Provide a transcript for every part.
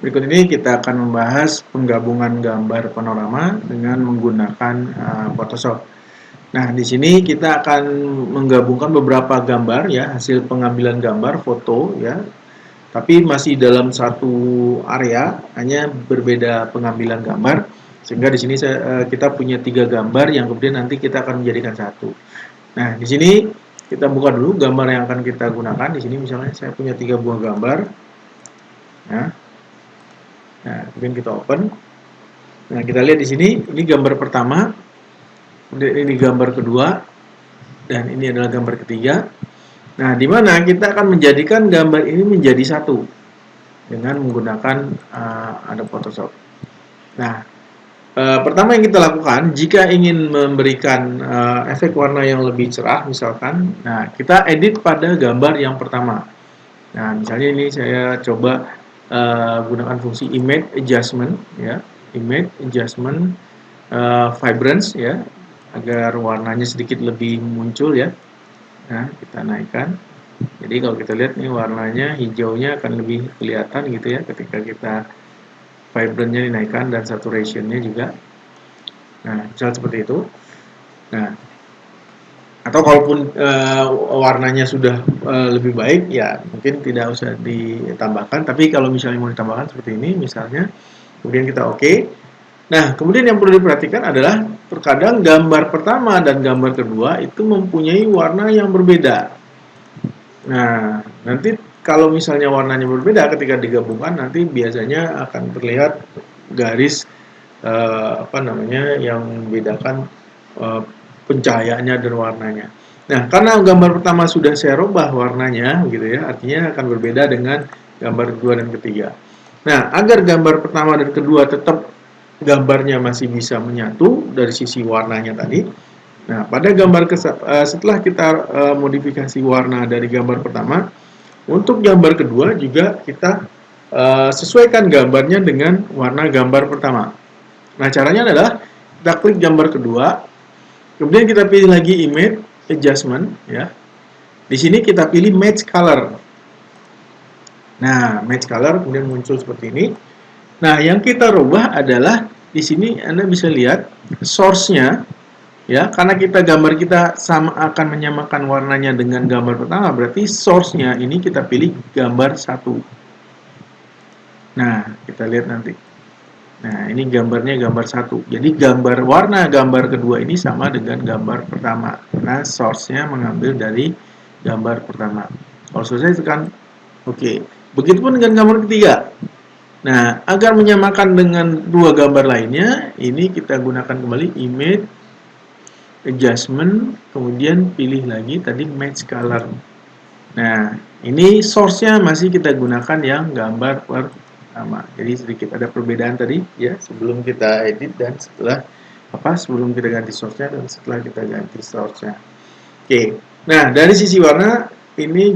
Berikut ini kita akan membahas penggabungan gambar panorama dengan menggunakan Photoshop. Nah, di sini kita akan menggabungkan beberapa gambar ya, hasil pengambilan gambar foto ya, tapi masih dalam satu area, hanya berbeda pengambilan gambar. Sehingga di sini kita punya 3 gambar yang kemudian nanti kita akan menjadikan satu. Nah, di sini kita buka dulu gambar yang akan kita gunakan. Di sini misalnya saya punya 3 buah gambar. Nah, kemudian kita open. Nah, kita lihat di sini, ini gambar pertama, kemudian ini gambar kedua, dan ini adalah gambar ketiga. Nah, di mana kita akan menjadikan gambar ini menjadi satu dengan menggunakan Adobe Photoshop. Nah, pertama yang kita lakukan, jika ingin memberikan efek warna yang lebih cerah, misalkan, nah kita edit pada gambar yang pertama. Nah, misalnya ini saya coba gunakan fungsi image adjustment ya, image adjustment vibrance ya, agar warnanya sedikit lebih muncul ya. Nah, kita naikkan. Jadi kalau kita lihat nih warnanya hijaunya akan lebih kelihatan gitu ya ketika kita vibrance-nya dinaikkan dan saturation-nya juga. Nah, misal seperti itu. Nah, atau kalaupun warnanya sudah lebih baik ya mungkin tidak usah ditambahkan, tapi kalau misalnya mau ditambahkan seperti ini misalnya, kemudian kita oke. Nah, kemudian yang perlu diperhatikan adalah terkadang gambar pertama dan gambar kedua itu mempunyai warna yang berbeda. Nah, nanti kalau misalnya warnanya berbeda ketika digabungkan nanti biasanya akan terlihat garis yang membedakan pencahayaannya dan warnanya. Nah, karena gambar pertama sudah saya rubah warnanya, gitu ya, artinya akan berbeda dengan gambar kedua dan ketiga. Nah, agar gambar pertama dan kedua tetap gambarnya masih bisa menyatu dari sisi warnanya tadi. Nah, pada gambar setelah kita modifikasi warna dari gambar pertama, untuk gambar kedua juga kita sesuaikan gambarnya dengan warna gambar pertama. Nah, caranya adalah kita klik gambar kedua. Kemudian kita pilih lagi image adjustment ya. Di sini kita pilih match color. Nah, match color kemudian muncul seperti ini. Nah, yang kita rubah adalah di sini Anda bisa lihat source-nya ya, karena gambar kita sama akan menyamakan warnanya dengan gambar pertama, berarti source-nya ini kita pilih gambar 1. Nah, kita lihat nanti. Nah, ini gambarnya gambar 1. Jadi gambar warna gambar kedua ini sama dengan gambar pertama. Karena source-nya mengambil dari gambar pertama. Kalau selesai tekan oke. Begitupun dengan gambar ketiga. Nah, agar menyamakan dengan dua gambar lainnya, ini kita gunakan kembali image adjustment, kemudian pilih lagi tadi match color. Nah, ini source-nya masih kita gunakan yang gambar pertama. Jadi sedikit ada perbedaan tadi ya, sebelum kita edit dan sebelum kita ganti source-nya dan setelah kita ganti source-nya. Oke. Nah, dari sisi warna ini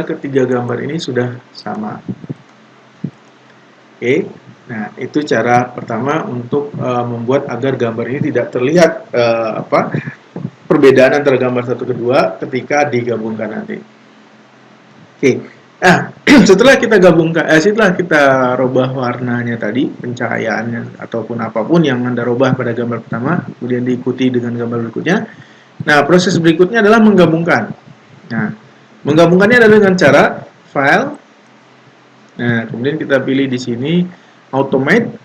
ketiga gambar ini sudah sama. Oke. Nah, itu cara pertama untuk membuat agar gambar ini tidak terlihat perbedaan antara gambar satu kedua ketika digabungkan nanti. Oke. Nah, setelah kita rubah warnanya tadi, pencahayaannya ataupun apapun yang Anda rubah pada gambar pertama, kemudian diikuti dengan gambar berikutnya. Nah, proses berikutnya adalah menggabungkan. Nah, menggabungkannya adalah dengan cara file. Nah, kemudian kita pilih di sini automate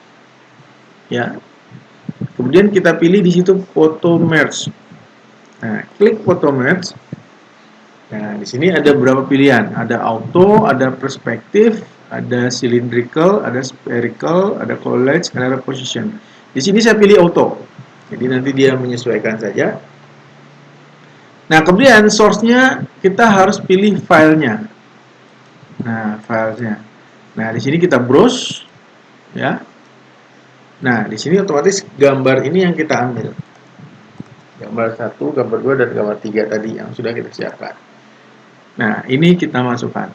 ya. Kemudian kita pilih di situ photo merge. Nah, klik photo merge. Nah, di sini ada beberapa pilihan. Ada auto, ada perspektif, ada cylindrical, ada spherical, ada collage, ada position. Di sini saya pilih auto. Jadi nanti dia menyesuaikan saja. Nah, kemudian source-nya kita harus pilih filenya. Nah, filenya. Nah, di sini kita browse ya. Nah, di sini otomatis gambar ini yang kita ambil. Gambar 1, gambar 2 dan gambar 3 tadi yang sudah kita siapkan. Nah, ini kita masukkan.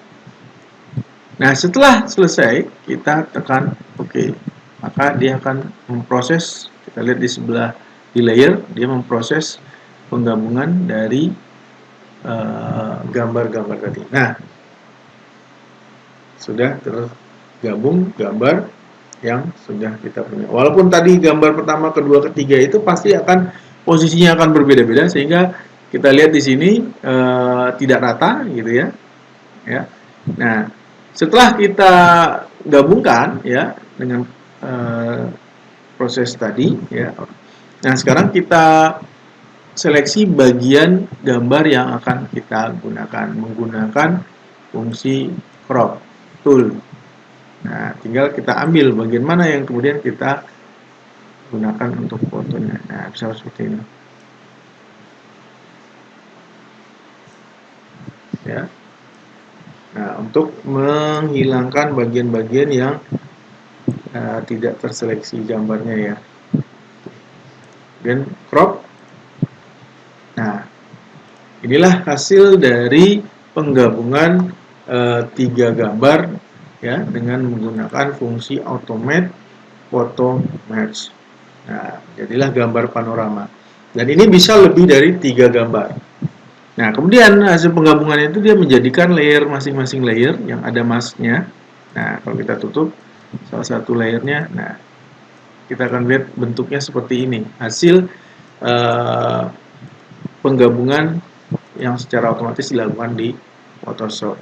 Nah, setelah selesai, kita tekan OK. Maka dia akan memproses, kita lihat di sebelah di layer, dia memproses penggabungan dari gambar-gambar tadi. Nah, sudah gabung gambar yang sudah kita punya. Walaupun tadi gambar pertama, kedua, ketiga itu pasti akan posisinya akan berbeda-beda, sehingga kita lihat di sini tidak rata gitu ya. Ya. Nah, setelah kita gabungkan ya dengan proses tadi ya. Nah, sekarang kita seleksi bagian gambar yang akan kita gunakan menggunakan fungsi crop tool. Nah, tinggal kita ambil bagian mana yang kemudian kita gunakan untuk fotonya. Nah, bisa seperti ini. Ya. Nah, untuk menghilangkan bagian-bagian yang tidak terseleksi gambarnya ya. Dan crop. Nah, inilah hasil dari penggabungan 3 gambar ya dengan menggunakan fungsi automate photo match. Nah, jadilah gambar panorama. Dan ini bisa lebih dari 3 gambar. Nah, kemudian hasil penggabungan itu dia menjadikan layer masing-masing layer yang ada masknya. Nah, kalau kita tutup salah satu layernya, nah kita akan lihat bentuknya seperti ini. Hasil penggabungan yang secara otomatis dilakukan di Photoshop.